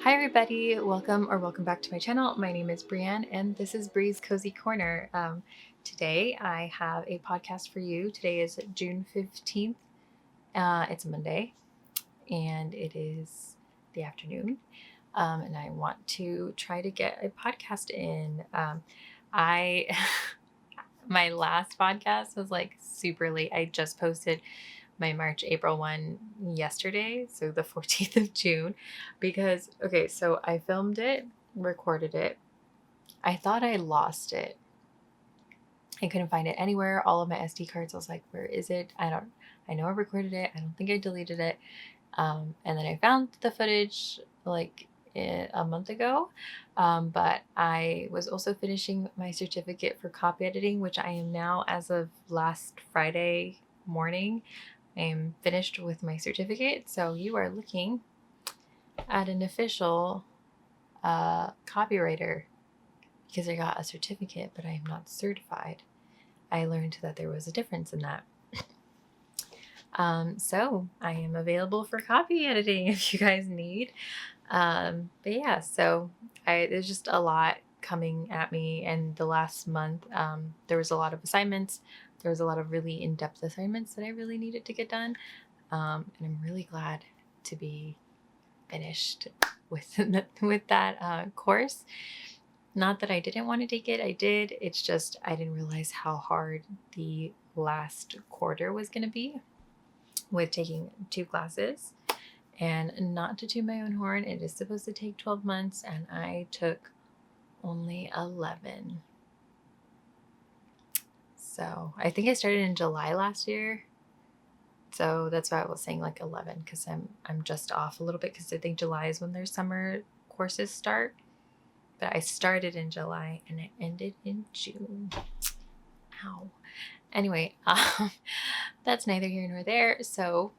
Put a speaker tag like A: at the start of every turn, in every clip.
A: Hi everybody, welcome back to my channel. My name is Brienne and this is Bree's Cozy Corner. Today I have a podcast for you. Today is June 15th. It's a Monday and it is the afternoon. And I want to try to get a podcast in. I my last podcast was like super late. I just posted my April one yesterday, so the 14th of June, because, okay, so I filmed it, recorded it. I thought I lost it. I couldn't find it anywhere. All of my SD cards, I was like, where is it? I know I recorded it. I don't think I deleted it. And then I found the footage like a month ago. But I was also finishing my certificate for copy editing, which I am now as of last Friday morning. I am finished with my certificate, so you are looking at an official copywriter because I got a certificate, but I am not certified. I learned that there was a difference in that. So I am available for copy editing if you guys need. But yeah, so there's just a lot coming at me, and the last month there was a lot of assignments. There was a lot of really in-depth assignments that I really needed to get done. And I'm really glad to be finished with that course. Not that I didn't want to take it, I did. It's just I didn't realize how hard the last quarter was going to be with taking 2 classes. And not to toot my own horn, it is supposed to take 12 months, and I took only 11. So I think I started in July last year. So that's why I was saying like 11, because I'm just off a little bit, because I think July is when their summer courses start. But I started in July and it ended in June. Ow. Anyway, that's neither here nor there. So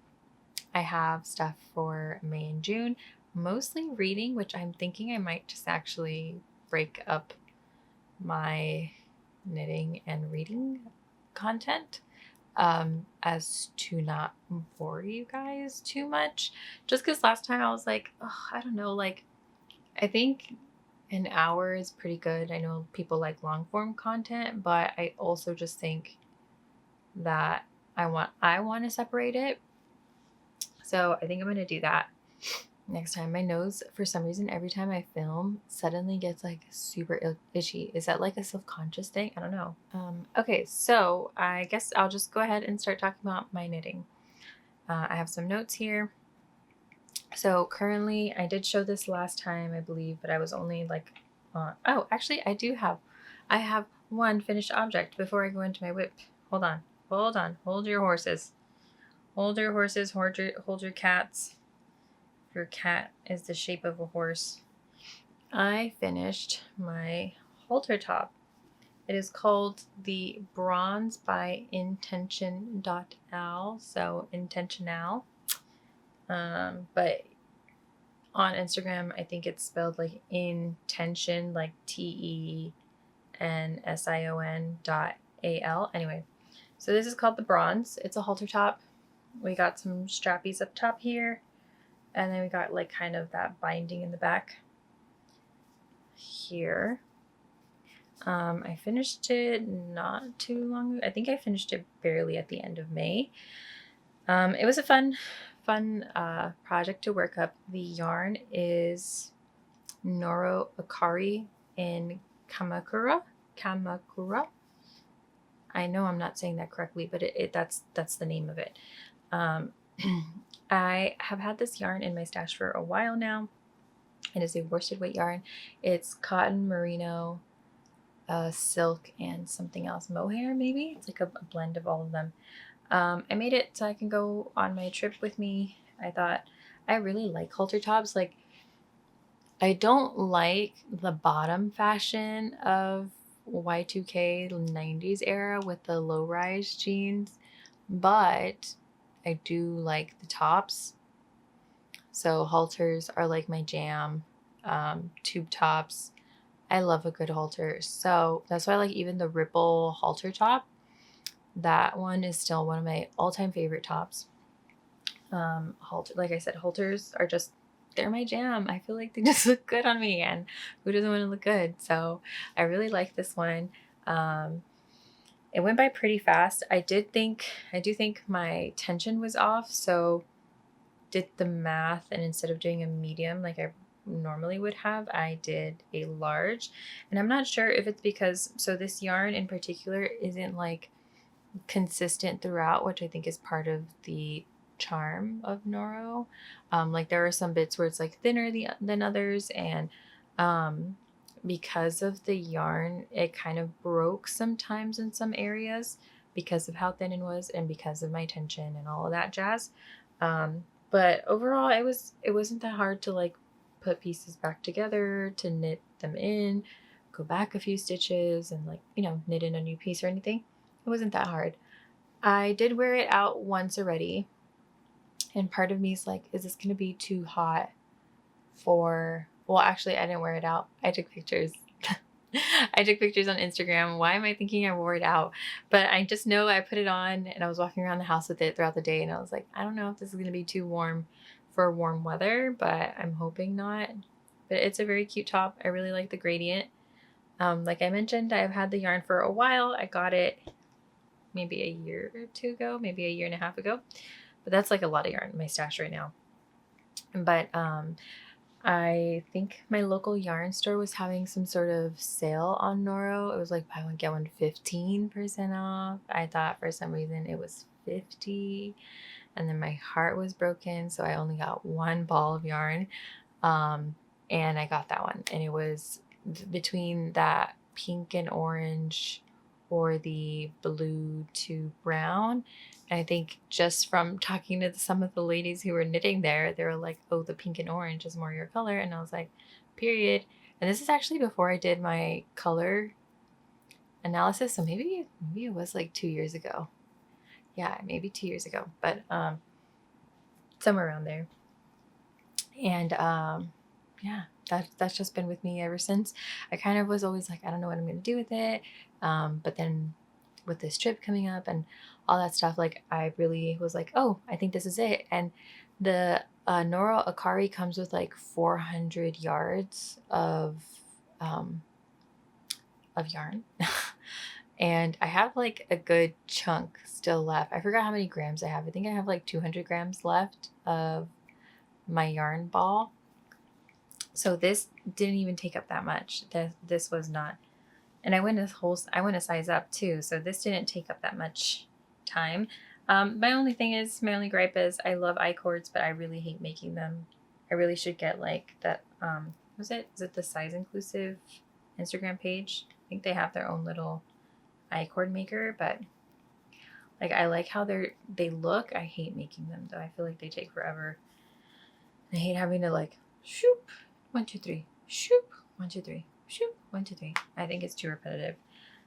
A: I have stuff for May and June, mostly reading, which I'm thinking I might just actually break up my knitting and reading content as to not bore you guys too much. Just because last time I was like, oh, I don't know, like I think an hour is pretty good. I know people like long form content, but I also just think that I want to separate it. So I think I'm going to do that next time. My nose, for some reason, every time I film, suddenly gets like super itchy. Is that like a self-conscious thing? I don't know. Okay, so I guess I'll just go ahead and start talking about my knitting. I have some notes here. So currently, I did show this last time, I believe, but I was only like, oh, actually, I have one finished object before I go into my whip. Hold on, hold your horses. Hold your horses, hold your cats. Your cat is the shape of a horse. I finished my halter top. It is called the Bronze by Intention.al, so intentional. But on Instagram, I think it's spelled like intention, like TENSION.AL. Anyway, so this is called the Bronze. It's a halter top. We got some strappies up top here, and then we got like kind of that binding in the back here. I finished it not too long ago. I think I finished it barely at the end of May. It was a fun project to work up. The yarn is Noro Akari in Kamakura. I know I'm not saying that correctly, but that's the name of it. I have had this yarn in my stash for a while now. It is a worsted weight yarn. It's cotton, merino, silk, and something else, mohair maybe. It's like a blend of all of them. I made it so I can go on my trip with me. I thought I really like halter tops. Like, I don't like the bottom fashion of Y2K 90s era with the low-rise jeans, but I do like the tops. So halters are like my jam. Tube tops. I love a good halter. So that's why I like even the Ripple halter top. That one is still one of my all-time favorite tops. Halter, like I said, halters are just they're my jam. I feel like they just look good on me, and who doesn't want to look good? So I really like this one. It went by pretty fast. I do think my tension was off. So did the math, and instead of doing a medium like I normally would have, I did a large. And I'm not sure if it's because, so this yarn in particular isn't like consistent throughout, which I think is part of the charm of Noro. Like there are some bits where it's like thinner than others, and because of the yarn, it kind of broke sometimes in some areas because of how thin it was and because of my tension and all of that jazz. But overall, it wasn't that hard to like put pieces back together, to knit them in, go back a few stitches, and like, you know, knit in a new piece or anything. It wasn't that hard. I did wear it out once already, and part of me is like, is this going to be too hot for, well, actually, I didn't wear it out. I took pictures. I took pictures on Instagram. Why am I thinking I wore it out? But I just know I put it on and I was walking around the house with it throughout the day, and I was like, I don't know if this is going to be too warm for warm weather, but I'm hoping not. But it's a very cute top. I really like the gradient. Like I mentioned, I've had the yarn for a while. I got it maybe a year or two ago, maybe a year and a half ago. But that's like a lot of yarn in my stash right now. But I think my local yarn store was having some sort of sale on Noro. It was like buy one, get one 15% off. I thought for some reason it was 50, and then my heart was broken. So I only got one ball of yarn. And I got that one, and it was between that pink and orange or the blue to brown. And I think just from talking to some of the ladies who were knitting there, they were like, oh, the pink and orange is more your color. And I was like, period. And this is actually before I did my color analysis. So maybe it was like 2 years ago. Yeah, maybe 2 years ago, but somewhere around there. And yeah, that's just been with me ever since. I kind of was always like, I don't know what I'm going to do with it. But then with this trip coming up and all that stuff, like I really was like, oh, I think this is it. And the Noro Akari comes with like 400 yards of yarn. And I have like a good chunk still left. I forgot how many grams I have. I think I have like 200 grams left of my yarn ball. So this didn't even take up that much. This was not, and I went a size up too. So this didn't take up that much time. My only gripe is I love I-cords, but I really hate making them. I really should get like that. Is it the size inclusive Instagram page? I think they have their own little I-cord maker, but like I like how they look. I hate making them though. I feel like they take forever. I hate having to like shoop 1 2 3 shoop 1 2 3 shoop 1 2 3. I think it's too repetitive,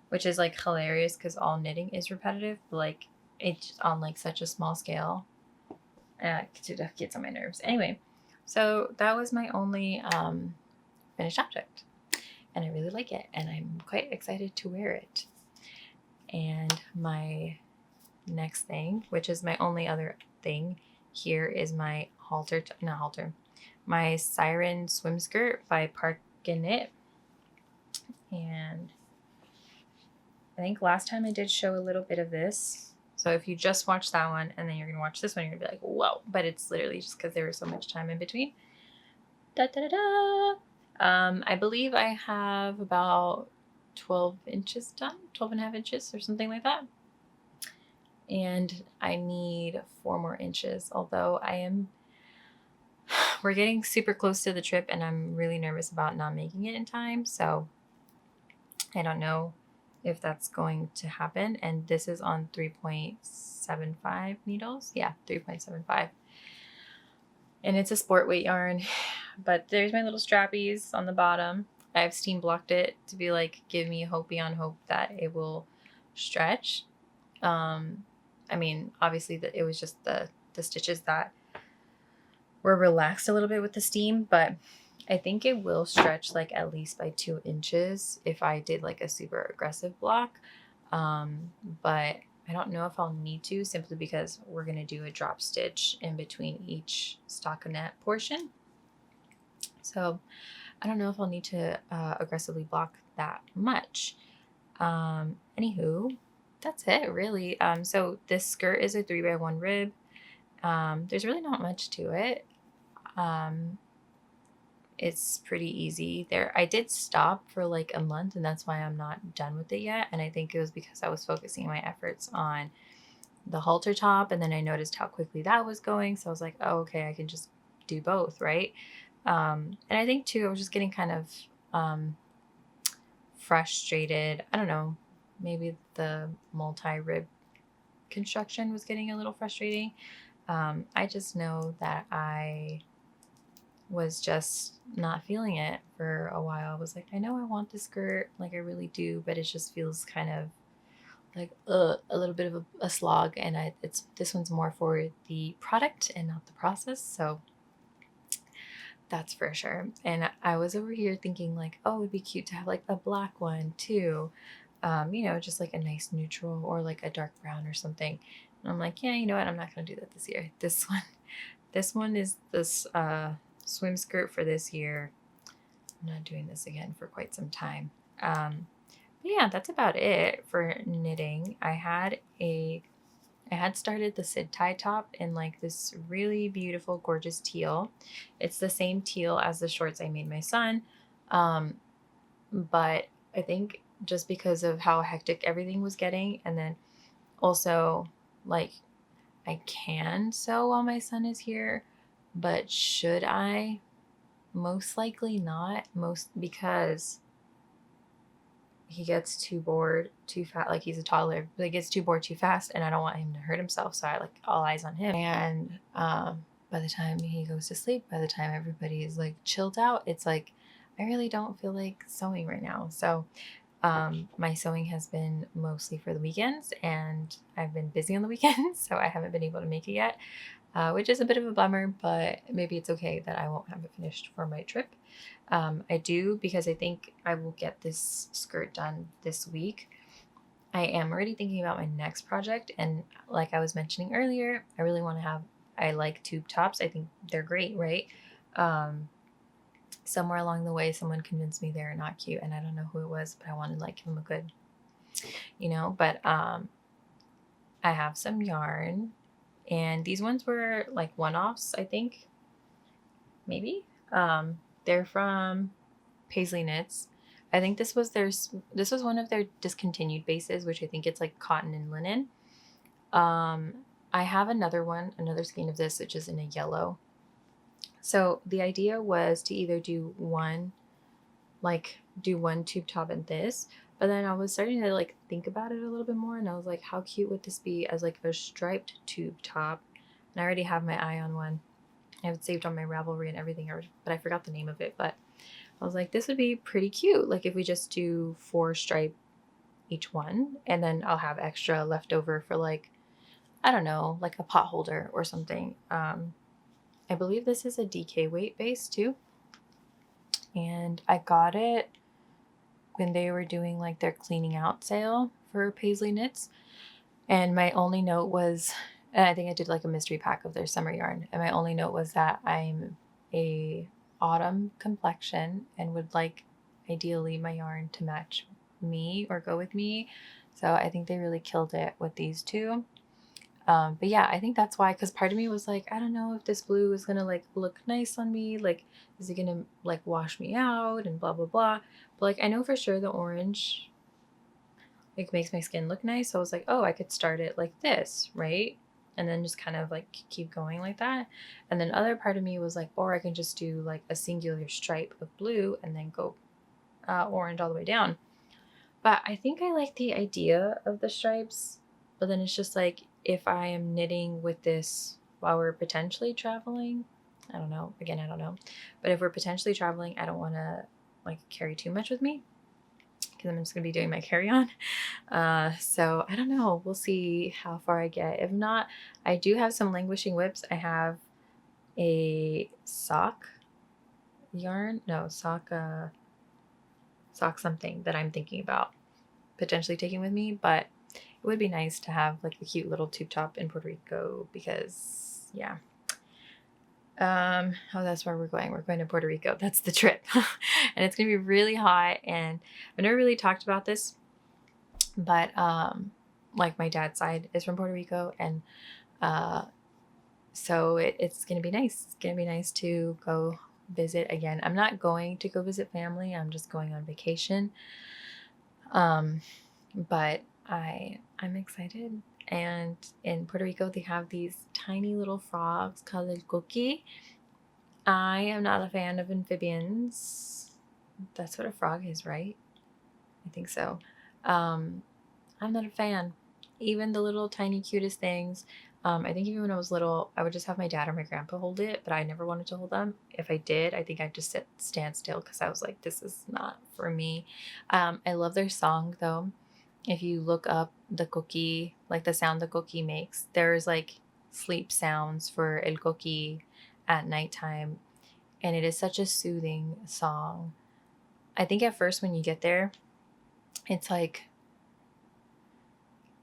A: which is like hilarious because all knitting is repetitive, but like it's on like such a small scale. It gets on my nerves. Anyway, so that was my only finished object, and I really like it, and I'm quite excited to wear it. And my next thing, which is my only other thing here, is my my Siren swim skirt by Park and Knit. And I think last time I did show a little bit of this. So if you just watch that one and then you're gonna watch this one, you're gonna be like, whoa, but it's literally just because there was so much time in between. I believe I have about 12 inches done, 12 and a half inches or something like that. And I need 4 more inches, although we're getting super close to the trip and I'm really nervous about not making it in time. So I don't know if that's going to happen. And this is on 3.75 needles. Yeah, 3.75. And it's a sport weight yarn, but there's my little strappies on the bottom. I've steam blocked it to be like, give me hope beyond hope that it will stretch. I mean, obviously it was just the stitches that were relaxed a little bit with the steam, but I think it will stretch like at least by 2 inches if I did like a super aggressive block. But I don't know if I'll need to, simply because we're going to do a drop stitch in between each stockinette portion. So I don't know if I'll need to aggressively block that much. Anywho, that's it really. So this skirt is a 3x1 rib. There's really not much to it. Um, it's pretty easy there. I did stop for like a month, and that's why I'm not done with it yet. And I think it was because I was focusing my efforts on the halter top, and then I noticed how quickly that was going. So I was like, oh, okay, I can just do both, right? And I think too, I was just getting kind of frustrated. I don't know, maybe the multi-rib construction was getting a little frustrating. I just know that I was just not feeling it for a while. I was like, I know I want the skirt, like I really do, but it just feels kind of like a little bit of a slog. And it's this one's more for the product and not the process. So that's for sure. And I was over here thinking like, oh, it'd be cute to have like a black one too. Just like a nice neutral or like a dark brown or something. And I'm like, yeah, you know what? I'm not gonna do that this year. This one is this swim skirt for this year. I'm not doing this again for quite some time. But yeah, that's about it for knitting. I had started the Sid tie top in like this really beautiful, gorgeous teal. It's the same teal as the shorts I made my son. Um, but I think just because of how hectic everything was getting, and then also like I can sew while my son is here, but should I? Most likely not. Most because he gets too bored too fast. Like he's a toddler, but he gets too bored too fast, and I don't want him to hurt himself. So I like all eyes on him. And by the time he goes to sleep, by the time everybody is like chilled out, it's like I really don't feel like sewing right now. So my sewing has been mostly for the weekends, and I've been busy on the weekends, so I haven't been able to make it yet, which is a bit of a bummer, but maybe it's okay that I won't have it finished for my trip. I do because I think I will get this skirt done this week. I am already thinking about my next project, and like I was mentioning earlier, I like tube tops. I think they're great, right? Um, Somewhere along the way, someone convinced me they're not cute, and I don't know who it was, but I wanted to like give them a good, But I have some yarn, and these ones were like one-offs, I think, maybe. They're from Paisley Knits. I think this was one of their discontinued bases, which I think it's like cotton and linen. I have another skein of this, which is in a yellow. So the idea was to either do one tube top and this, but then I was starting to like think about it a little bit more, and I was like, how cute would this be as like a striped tube top? And I already have my eye on one. I have it saved on my Ravelry and everything, but I forgot the name of it. But I was like, this would be pretty cute. Like if we just do 4 stripe each one, and then I'll have extra left over for like, I don't know, like a pot holder or something. I believe this is a DK weight base too. And I got it when they were doing like their cleaning out sale for Paisley Knits. And my only note was, and I think I did like a mystery pack of their summer yarn. And my only note was that I'm a autumn complexion and would like ideally my yarn to match me or go with me. So I think they really killed it with these two. But yeah, I think that's why, because part of me was like, I don't know if this blue is gonna like look nice on me. Like, is it gonna like wash me out and blah blah blah. But like, I know for sure the orange like makes my skin look nice. So I was like, oh, I could start it like this, right? And then just kind of like keep going like that. And then other part of me was like, or I can just do like a singular stripe of blue and then go orange all the way down. But I think I like the idea of the stripes. But then it's just like, if I am knitting with this while we're potentially traveling, I don't know. Again, I don't know. But if we're potentially traveling, I don't want to like carry too much with me because I'm just going to be doing my carry-on. So I don't know. We'll see how far I get. If not, I do have some languishing whips. I have a sock yarn. No, sock something that I'm thinking about potentially taking with me, but it would be nice to have like a cute little tube top in Puerto Rico because yeah, Oh, that's where we're going. We're going to Puerto Rico. That's the trip. And it's gonna be really hot. And I've never really talked about this, but like my dad's side is from Puerto Rico, and uh so it's gonna be nice. It's gonna be nice to go visit again. I'm not going to go visit family. I'm just going on vacation. Um, but I'm excited. And in Puerto Rico, they have these tiny little frogs called el coqui. I am not a fan of amphibians. That's what a frog is, right? I think so. Um, I'm not a fan. Even the little tiny cutest things. I think even when I was little, I would just have my dad or my grandpa hold it, but I never wanted to hold them. If I did, I think I'd just stand still because I was like, this is not for me. I love their song though. If you look up the coqui, like the sound the coqui makes, there's like sleep sounds for el coqui at nighttime, and it is such a soothing song. I think at first when you get there, it's like,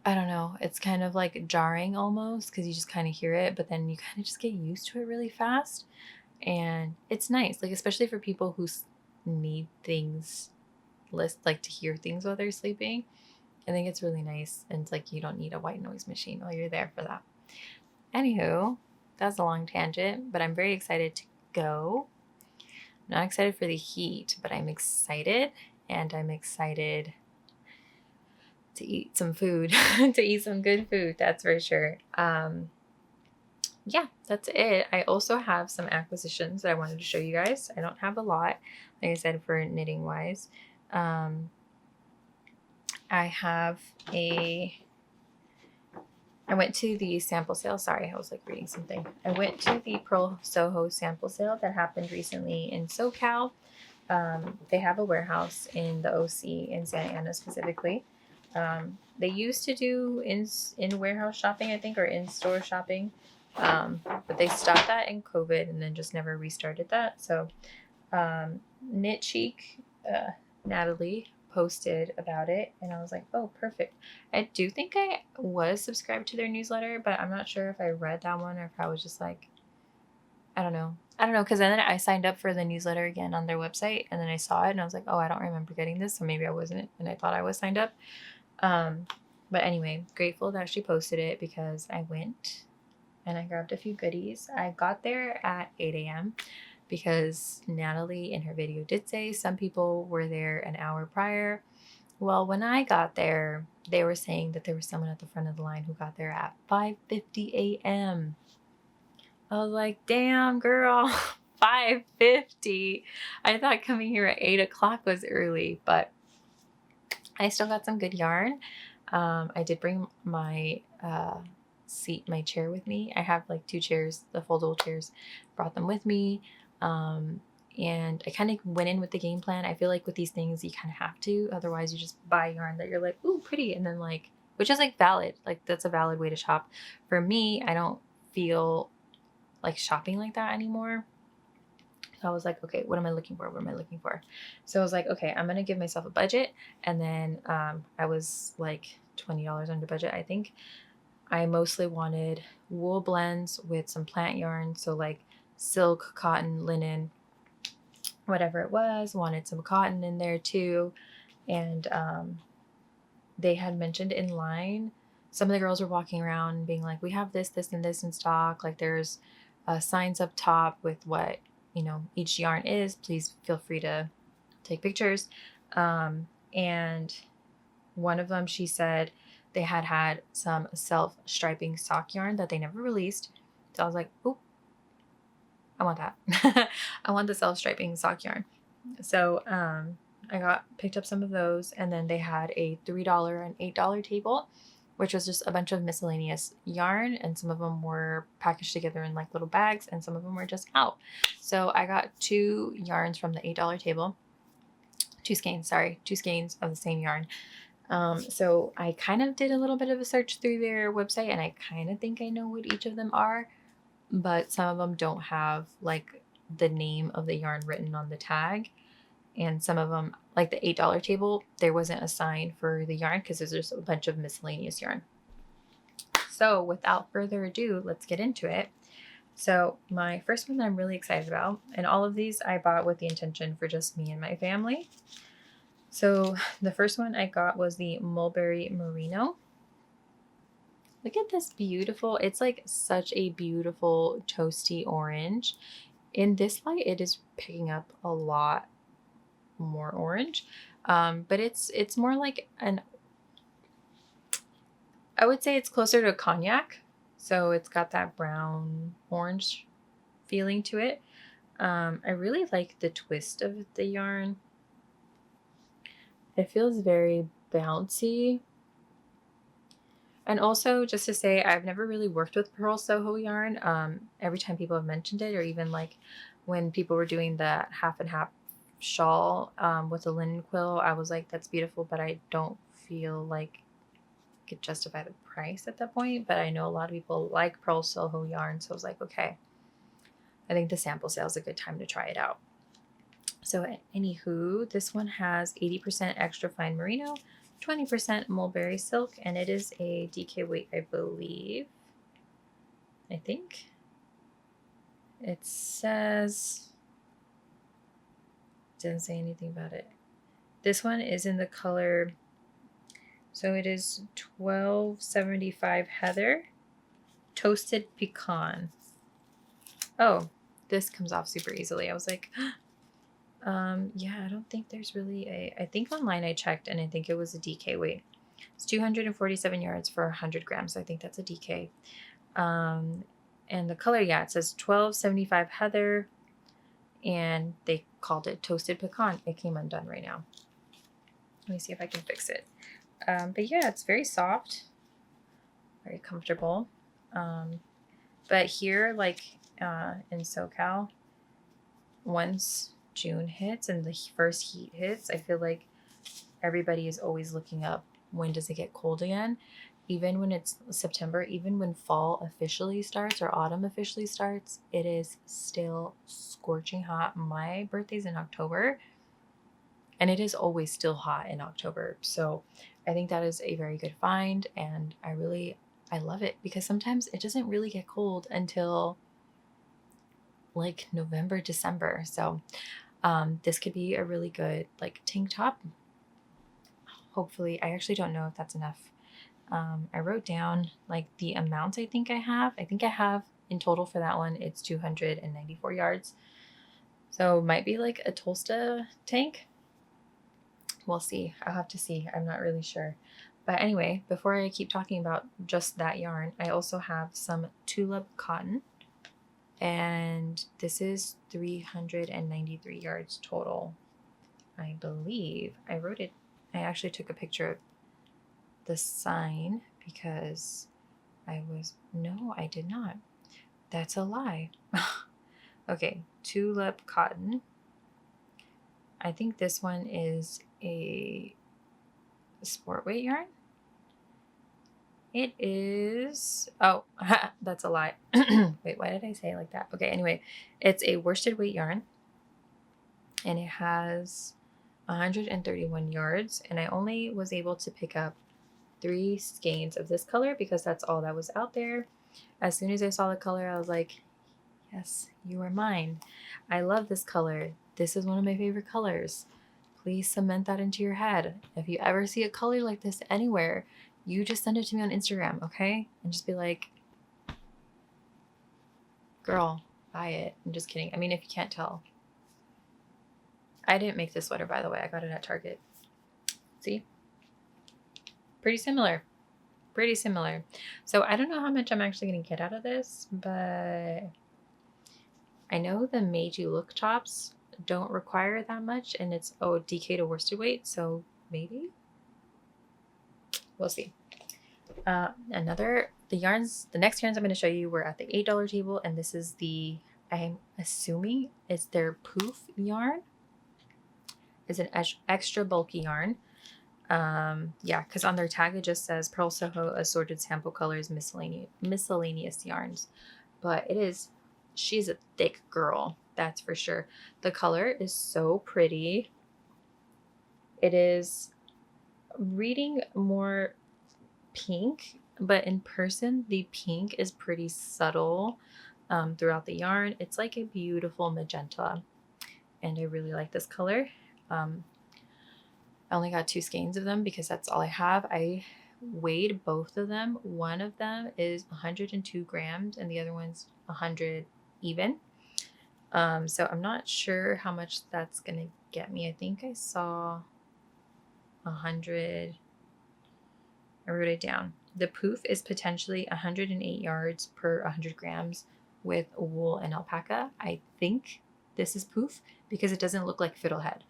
A: I don't know, it's kind of like jarring almost because you just kind of hear it, but then you kind of just get used to it really fast. And it's nice, like, especially for people who need things, like to hear things while they're sleeping. I think it's really nice. And it's like you don't need a white noise machine while you're there for that. Anywho, that's a long tangent, but I'm very excited to go. Not excited for the heat, but I'm excited, and I'm excited to eat some food, to eat some good food, that's for sure. Yeah, that's it. I also have some acquisitions that I wanted to show you guys. I don't have a lot, like I said, for knitting wise. I have I went to the sample sale. Sorry, I was like reading something. I went to the Pearl Soho sample sale that happened recently in SoCal. They have a warehouse in the OC in Santa Ana specifically. They used to do in warehouse shopping, I think, or in store shopping, but they stopped that in COVID and then just never restarted that. So Knit Chic, Natalie posted about it, and I was like, oh, perfect. I do think I was subscribed to their newsletter, but I'm not sure if I read that one or if I was just like, I don't know, because then I signed up for the newsletter again on their website, and then I saw it and I was like, oh, I don't remember getting this, so maybe I wasn't, and I thought I was signed up. But anyway, grateful that she posted it because I went and I grabbed a few goodies. I got there at 8 a.m. because Natalie in her video did say some people were there an hour prior. Well, when I got there, they were saying that there was someone at the front of the line who got there at 5:50 a.m. I was like, damn, girl, 5:50. I thought coming here at 8 o'clock was early, but I still got some good yarn. I did bring my my chair with me. I have like 2 chairs, the foldable chairs, brought them with me. And I kind of went in with the game plan. I feel like with these things, you kind of have to, otherwise you just buy yarn that you're like, ooh, pretty. And then like, which is like valid. Like that's a valid way to shop. For me, I don't feel like shopping like that anymore. So I was like, okay, what am I looking for? What am I looking for? So I was like, okay, I'm going to give myself a budget. And then I was like $20 under budget, I think. I mostly wanted wool blends with some plant yarn. So like silk, cotton, linen, whatever it was. Wanted some cotton in there too. And they had mentioned in line, some of the girls were walking around being like, we have this, this, and this in stock. Like there's signs up top with what, each yarn is. Please feel free to take pictures. And one of them, she said they had some self-striping sock yarn that they never released. So I was like, oh, I want that. I want the self-striping sock yarn. So I picked up some of those, and then they had a $3 and $8 table, which was just a bunch of miscellaneous yarn, and some of them were packaged together in like little bags, and some of them were just out. So I got 2 yarns from the $8 table, 2 skeins of the same yarn. So I kind of did a little bit of a search through their website, and I kind of think I know what each of them are, but some of them don't have like the name of the yarn written on the tag. And some of them, like the $8 table, there wasn't a sign for the yarn because there's just a bunch of miscellaneous yarn. So without further ado, let's get into it. So my first one that I'm really excited about, and all of these I bought with the intention for just me and my family. So the first one I got was the Mulberry Merino. Look at this beautiful, it's like such a beautiful toasty orange. In this light, it is picking up a lot more orange. But it's more like an, I would say it's closer to a cognac. So it's got that brown orange feeling to it. I really like the twist of the yarn. It feels very bouncy. And also, just to say, I've never really worked with Pearl Soho yarn. Every time people have mentioned it, or even like when people were doing the half and half shawl with a linen quill, I was like, that's beautiful, but I don't feel like I could justify the price at that point. But I know a lot of people like Pearl Soho yarn, so I was like, okay, I think the sample sale is a good time to try it out. So anywho, this one has 80% extra fine merino, 20% mulberry silk, and it is a DK weight, I believe. I think. It says, didn't say anything about it. This one is in the color, so it is 1275 Heather, Toasted Pecan. Oh, this comes off super easily. I was like, yeah, I don't think there's really I think online I checked and I think it was a DK weight. It's 247 yards for 100 grams. So I think that's a DK. And the color, yeah, it says 1275 Heather, and they called it Toasted Pecan. It came undone right now. Let me see if I can fix it. But yeah, it's very soft, very comfortable. But here, like in SoCal, once June hits and the first heat hits, I feel like everybody is always looking up, when does it get cold again? Even when it's September, even when fall officially starts or autumn officially starts, it is still scorching hot. My birthday's in October, and it is always still hot in October. So I think that is a very good find, and I love it because sometimes it doesn't really get cold until like November, December. So this could be a really good like tank top. Hopefully, I actually don't know if that's enough. I wrote down like the amount I think I have. I think I have in total for that one, it's 294 yards. So it might be like a Tolsta tank. We'll see. I'll have to see. I'm not really sure. But anyway, before I keep talking about just that yarn, I also have some tulip cotton. And this is 393 yards total. I believe I wrote it. I actually took a picture of the sign because no, I did not. That's a lie. Okay, tulip cotton. I think this one is a sport weight yarn. It is, oh, that's a lie. Wait, why did I say it like that? Okay, anyway, it's a worsted weight yarn and it has 131 yards, and I only was able to pick up 3 skeins of this color because that's all that was out there. As soon as I saw the color, I was like, yes, you are mine. I love this color. This is one of my favorite colors. Please cement that into your head. If you ever see a color like this anywhere, you just send it to me on Instagram, okay? And just be like, girl, buy it. I'm just kidding. I mean, if you can't tell. I didn't make this sweater, by the way. I got it at Target. See? Pretty similar. Pretty similar. So I don't know how much I'm actually going to get out of this, but I know the Made You Look tops don't require that much, and it's DK to worsted weight, so maybe we'll see. The next yarns I'm going to show you were at the $8 table, and this is I'm assuming it's their poof yarn. It's an extra bulky yarn. Yeah, because on their tag it just says Pearl Soho assorted sample colors, miscellaneous yarns, but she's a thick girl, that's for sure. The color is so pretty. It is reading more pink, but in person the pink is pretty subtle. throughout the yarn. It's like a beautiful magenta, and I really like this color. I only got 2 skeins of them because that's all I have. I weighed both of them. One of them is 102 grams and the other one's 100 even. So I'm not sure how much that's gonna get me. I think I saw 100. I wrote it down. The poof is potentially 108 yards per 100 grams with wool and alpaca. I think this is poof because it doesn't look like fiddlehead.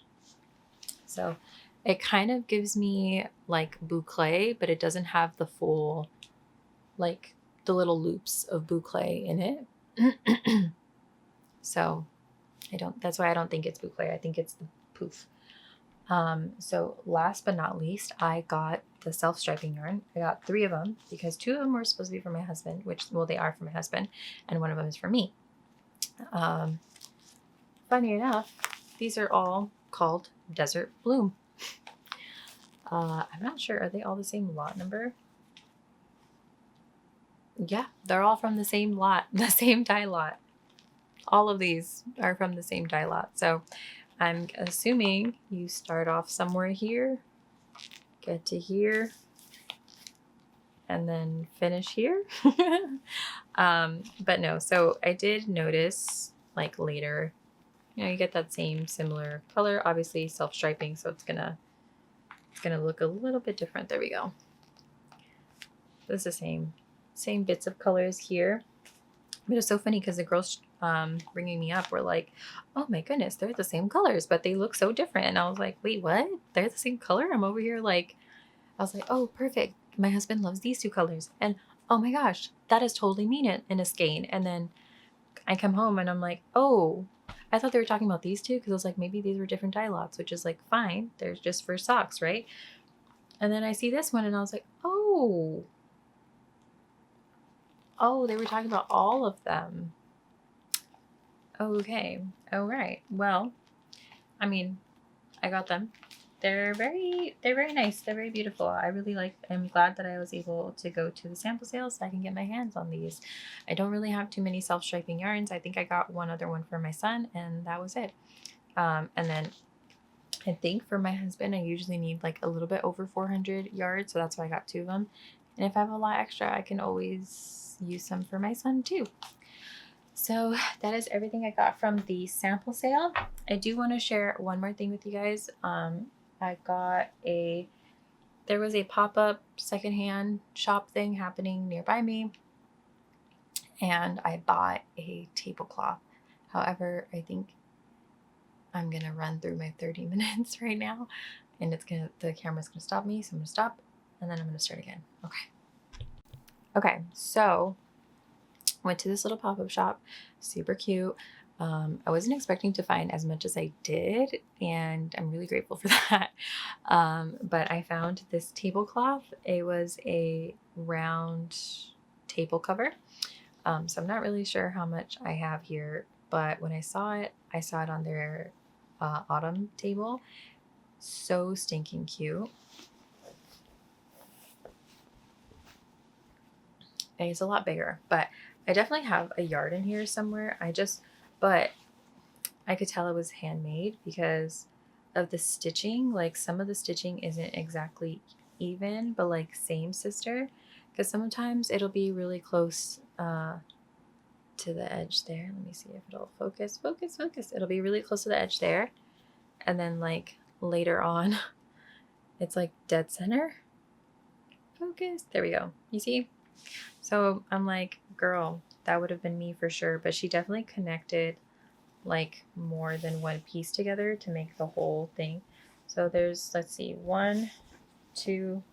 A: So it kind of gives me like boucle, but it doesn't have the full, like the little loops of boucle in it. So that's why I don't think it's boucle. I think it's the poof. So last but not least, I got the self-striping yarn. I got 3 of them because 2 of them were supposed to be for my husband, which, well, they are for my husband, and 1 of them is for me. Funny enough, these are all called Desert Bloom. I'm not sure, are they all the same lot number? Yeah, they're all from the same lot, the same dye lot. All of these are from the same dye lot. So I'm assuming you start off somewhere here, get to here, and then finish here. But no, so I did notice like later, you get that same similar color, obviously self-striping, so it's gonna look a little bit different. There we go. This is the same bits of colors here. But it's so funny because the girls bringing me up were like, oh my goodness, they're the same colors, but they look so different. And I was like, wait, what? They're the same color? I'm over here like, I was like, oh, perfect. My husband loves these 2 colors. And oh my gosh, that is totally me in a skein. And then I come home and I'm like, oh, I thought they were talking about these 2 because I was like, maybe these were different dye lots, which is like fine. They're just for socks, right? And then I see this one and I was like, oh, they were talking about all of them. Okay. All right. Well, I mean, I got them. They're very nice. They're very beautiful. I really I'm glad that I was able to go to the sample sale so I can get my hands on these. I don't really have too many self-striping yarns. I think I got one other one for my son and that was it. And then I think for my husband, I usually need like a little bit over 400 yards. So that's why I got 2 of them. And if I have a lot extra, I can always use some for my son too. So that is everything I got from the sample sale. I do want to share one more thing with you guys. There was a pop-up secondhand shop thing happening nearby me, and I bought a tablecloth. However, I think I'm gonna run through my 30 minutes right now, and the camera's gonna stop me, so I'm gonna stop, and then I'm gonna start again. Okay, so went to this little pop-up shop, super cute. I wasn't expecting to find as much as I did, and I'm really grateful for that. But I found this tablecloth. It was a round table cover. So I'm not really sure how much I have here, but when I saw it on their autumn table. So stinking cute. It's a lot bigger, but I definitely have a yard in here somewhere. But I could tell it was handmade because of the stitching. Like some of the stitching isn't exactly even, but like same sister. Because sometimes it'll be really close to the edge there. Let me see if it'll focus. It'll be really close to the edge there. And then like later on, it's like dead center. Focus. There we go. You see? So I'm like, girl, that would have been me for sure. But she definitely connected like more than one piece together to make the whole thing. So there's, let's see, 1, 2,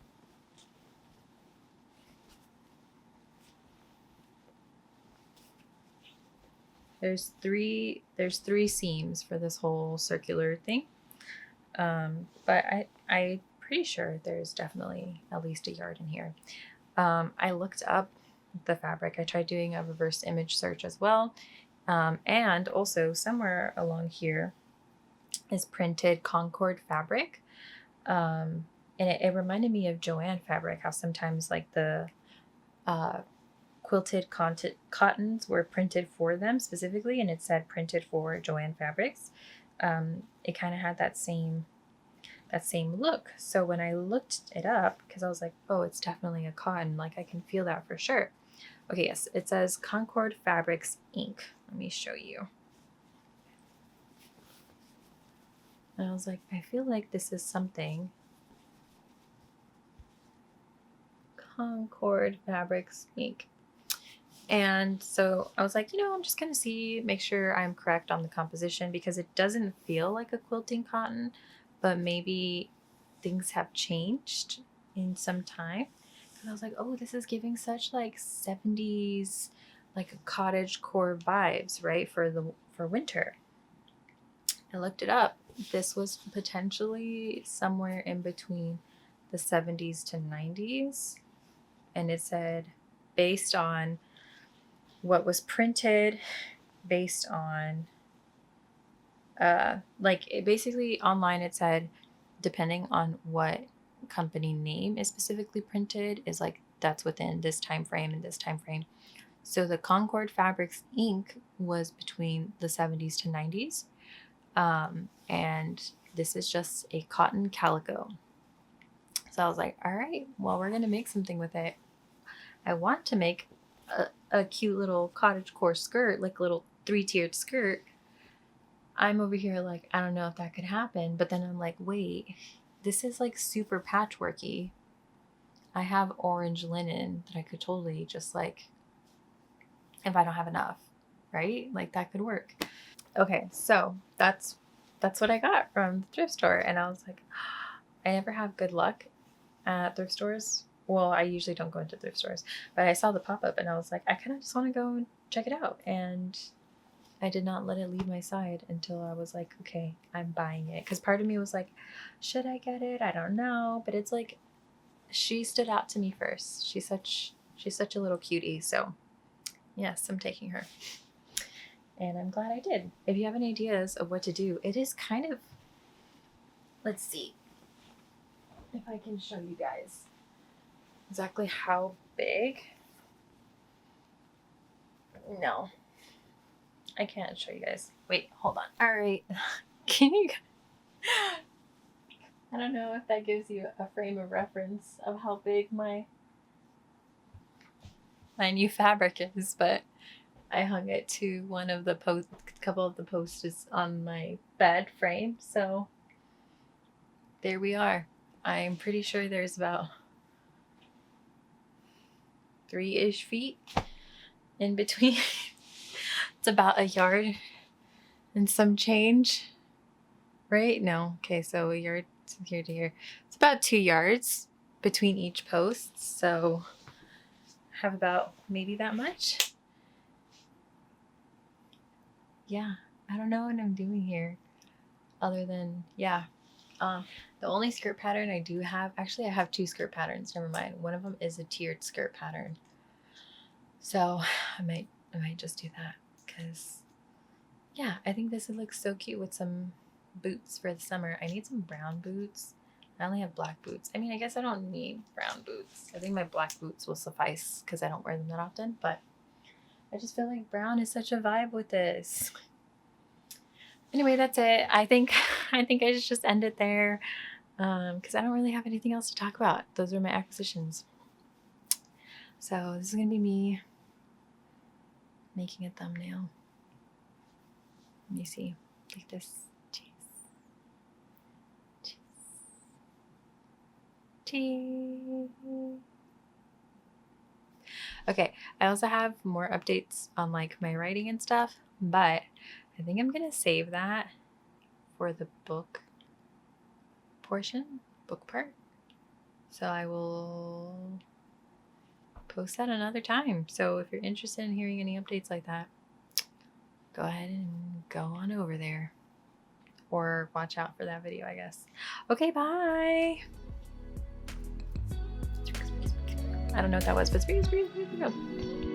A: there's three seams for this whole circular thing. But I'm pretty sure there's definitely at least a yard in here. I looked up the fabric. I tried doing a reverse image search as well. And also somewhere along here is printed Concord fabric. And it reminded me of Joanne fabric, how sometimes like the quilted cottons were printed for them specifically, and it said printed for Joann Fabrics. It kind of had that same look. So when I looked it up, because I was like, oh, it's definitely a cotton, like I can feel that for sure. Okay, yes, it says Concord Fabrics Inc. Let me show you. And I was like, I feel like this is something. Concord Fabrics Inc. And so I was like, I'm just going to make sure I'm correct on the composition, because it doesn't feel like a quilting cotton, but maybe things have changed in some time. And I was like, oh, this is giving such like 70s, like cottage core vibes, right? For winter. I looked it up. This was potentially somewhere in between the 70s to 90s. And it said based on what was printed, based on basically online, it said depending on what company name is specifically printed, is like that's within this time frame and this time frame. So the Concord Fabrics Inc. was between the 70s to 90s. And this is just a cotton calico. So I was like, all right, well, we're going to make something with it. I want to make a cute little cottage core skirt, like a little 3-tiered skirt. I'm over here like, I don't know if that could happen. But then I'm like, wait, this is like super patchworky. I have orange linen that I could totally just like, if I don't have enough, right? Like that could work. Okay, so that's what I got from the thrift store. And I was like, I never have good luck at thrift stores. Well, I usually don't go into thrift stores, but I saw the pop-up and I was like, I kind of just want to go and check it out. And I did not let it leave my side until I was like, okay, I'm buying it. Because part of me was like, should I get it? I don't know. But it's like, she stood out to me first. She's such a little cutie. So yes, I'm taking her. And I'm glad I did. If you have any ideas of what to do, it is kind of, let's see if I can show you guys exactly how big. No, I can't show you guys. Wait, hold on. All right. Can you? I don't know if that gives you a frame of reference of how big my new fabric is, but I hung it to one of the couple of the posters on my bed frame. So there we are. I'm pretty sure there's about 3-ish feet in between. It's about a yard and some change, right? No. Okay, so a yard from here to here. It's about 2 yards between each post. So I have about maybe that much. Yeah, I don't know what I'm doing here other than, yeah. The only skirt pattern I do have, actually I have 2 skirt patterns, never mind. One of them is a tiered skirt pattern. So I might just do that because, yeah, I think this would look so cute with some boots for the summer. I need some brown boots. I only have black boots. I mean, I guess I don't need brown boots. I think my black boots will suffice because I don't wear them that often, but I just feel like brown is such a vibe with this. Anyway, that's it. I think I should just end it there because I don't really have anything else to talk about. Those are my acquisitions. So this is going to be me making a thumbnail. Let me see. Like this. Cheese. Okay, I also have more updates on like my writing and stuff, but I think I'm going to save that for the book part. So I will post that another time. So if you're interested in hearing any updates like that, go ahead and go on over there or watch out for that video, I guess. Okay, bye. I don't know what that was, but it's